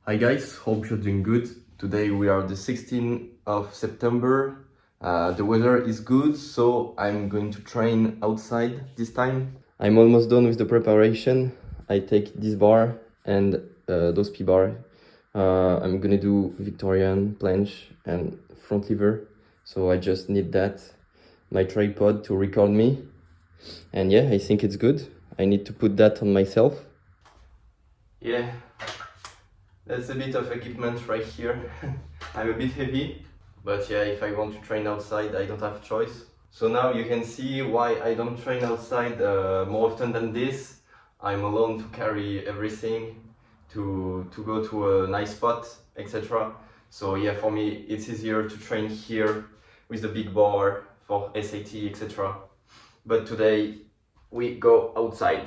Hi guys, hope you're doing good. Today we are the 16th of September. The weather is good, so I'm going to train outside this time. I'm almost done with the preparation. I take this bar and those P-bar. I'm gonna do Victorian planche and front lever. So I just need that, my tripod to record me. And yeah, I think it's good. I need to put that on myself. Yeah. That's a bit of equipment right here. I'm a bit heavy, but yeah, if I want to train outside, I don't have choice. So now you can see why I don't train outside more often than this. I'm alone to carry everything, to go to a nice spot, etc. So yeah, for me, it's easier to train here with the big bar for SAT, etc. But today, we go outside.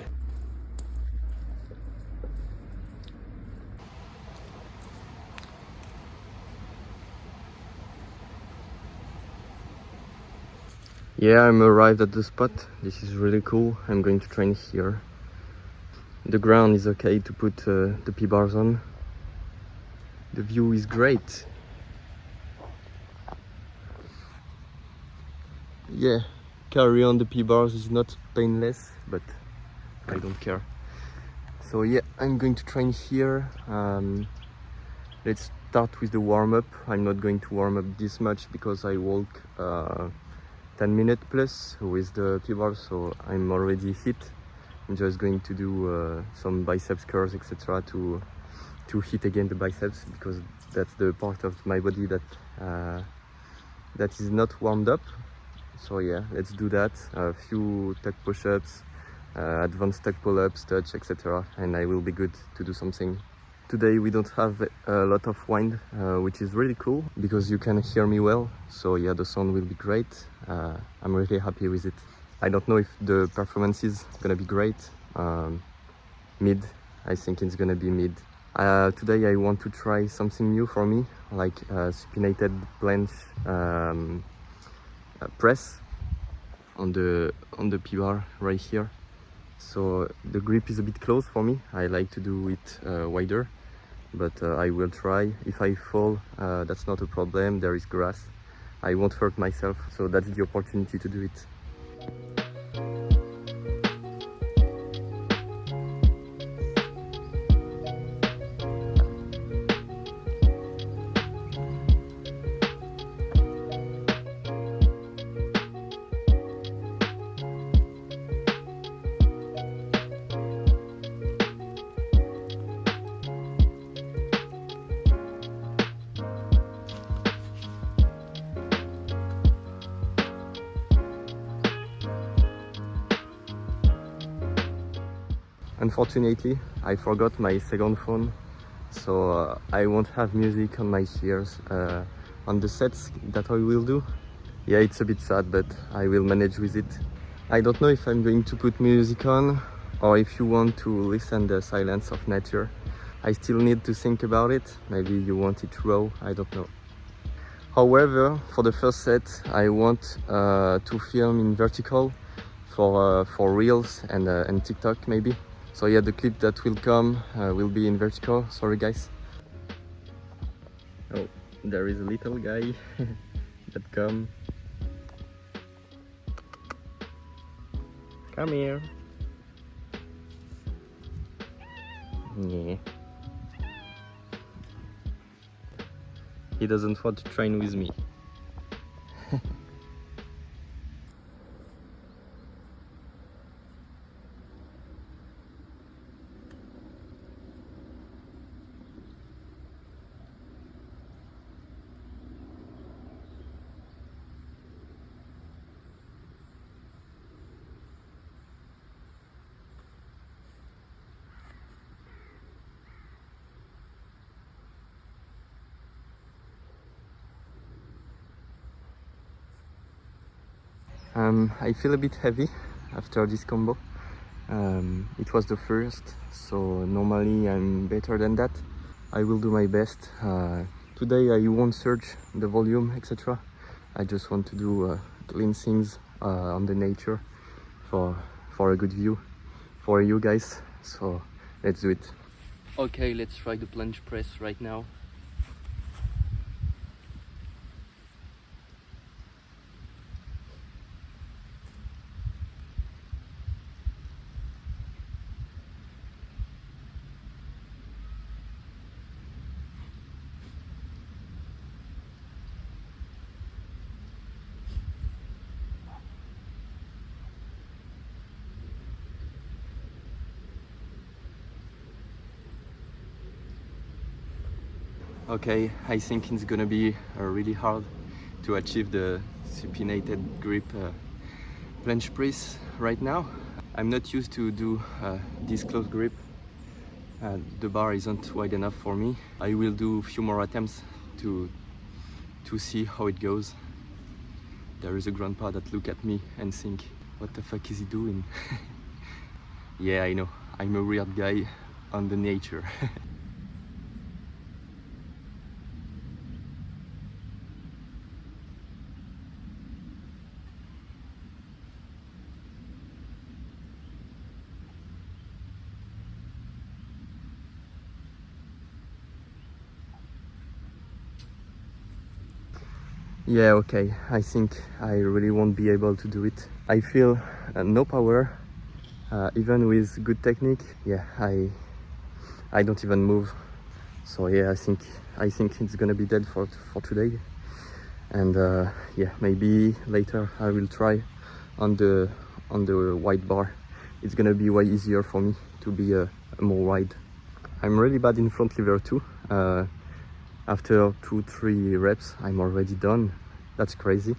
Yeah, I'm arrived at the spot. This is really cool. I'm going to train here. The ground is okay to put the P-bars on. The view is great. Yeah, carry on the P-bars is not painless, but I don't care. So yeah, I'm going to train here. Let's start with the warm-up. I'm not going to warm up this much because I walk 10 minutes plus with the P-bar, so I'm already fit. I'm just going to do some biceps curls, etc. to hit again the biceps, because that's the part of my body that that is not warmed up. So yeah, let's do that. A few tuck push-ups, advanced tuck pull-ups, touch, etc. and I will be good to do something. Today we don't have a lot of wind, which is really cool because you can hear me well. So yeah, the sound will be great. I'm really happy with it. I don't know if the performance is gonna be great. Mid, I think it's gonna be mid. Today I want to try something new for me, like supinated planche press on the P-bar right here. So the grip is a bit close for me. I like to do it wider, but I will try. If I fall, that's not a problem. There is grass. I won't hurt myself, so that's the opportunity to do it. Unfortunately, I forgot my second phone, so I won't have music on my ears on the sets that I will do. Yeah, it's a bit sad, but I will manage with it. I don't know if I'm going to put music on or if you want to listen the silence of nature. I still need to think about it. Maybe you want it raw, I don't know. However, for the first set, I want to film in vertical for Reels and TikTok maybe. So yeah, the clip that will come will be in vertical. Sorry guys. Oh, there is a little guy that come. Come here. Yeah. He doesn't want to train with me. I feel a bit heavy after this combo. It was the first, so normally I'm better than that. I will do my best. Today I won't search the volume, etc. I just want to do clean things on the nature for a good view for you guys. So let's do it. Okay, let's try the planche press right now. Okay, I think it's gonna be really hard to achieve the supinated grip planche press right now. I'm not used to do this close grip. The bar isn't wide enough for me. I will do a few more attempts to see how it goes. There is a grandpa that look at me and think, what the fuck is he doing? Yeah, I know, I'm a weird guy on the nature. Yeah, okay, I think I really won't be able to do it. I feel no power, even with good technique. Yeah, I don't even move. So yeah, I think it's gonna be dead for today. And yeah, maybe later I will try on the wide bar. It's gonna be way easier for me to be more wide. I'm really bad in front lever too. After 2-3 reps, I'm already done. That's crazy.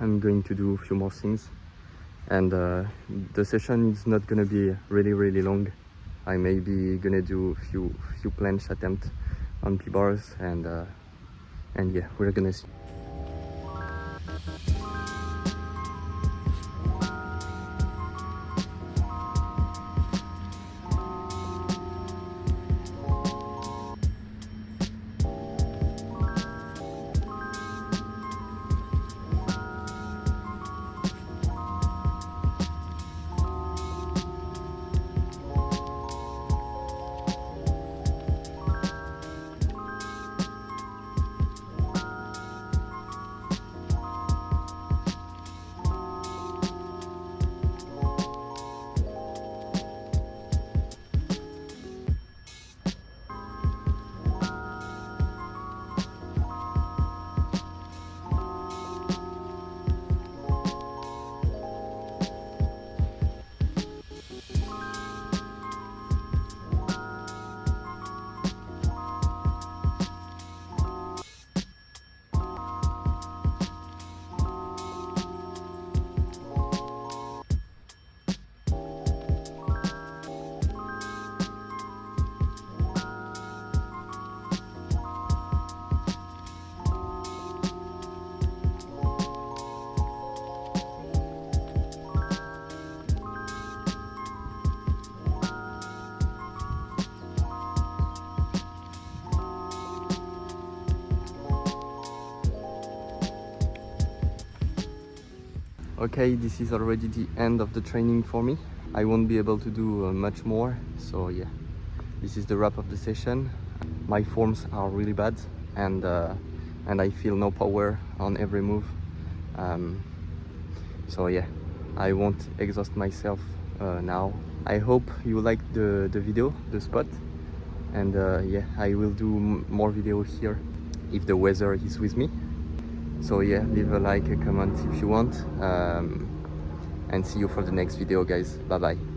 I'm going to do a few more things, and the session is not gonna be really long. I may be gonna do a few planche attempts on P-bars, and yeah, we're gonna see. Okay, this is already the end of the training for me. I won't be able to do much more, so yeah, this is the wrap of the session. My forms are really bad, and I feel no power on every move. So yeah, I won't exhaust myself now. I hope you liked the video, the spot, and yeah, I will do more videos here if the weather is with me. So yeah, leave a like, a comment if you want, and see you for the next video, guys. Bye bye.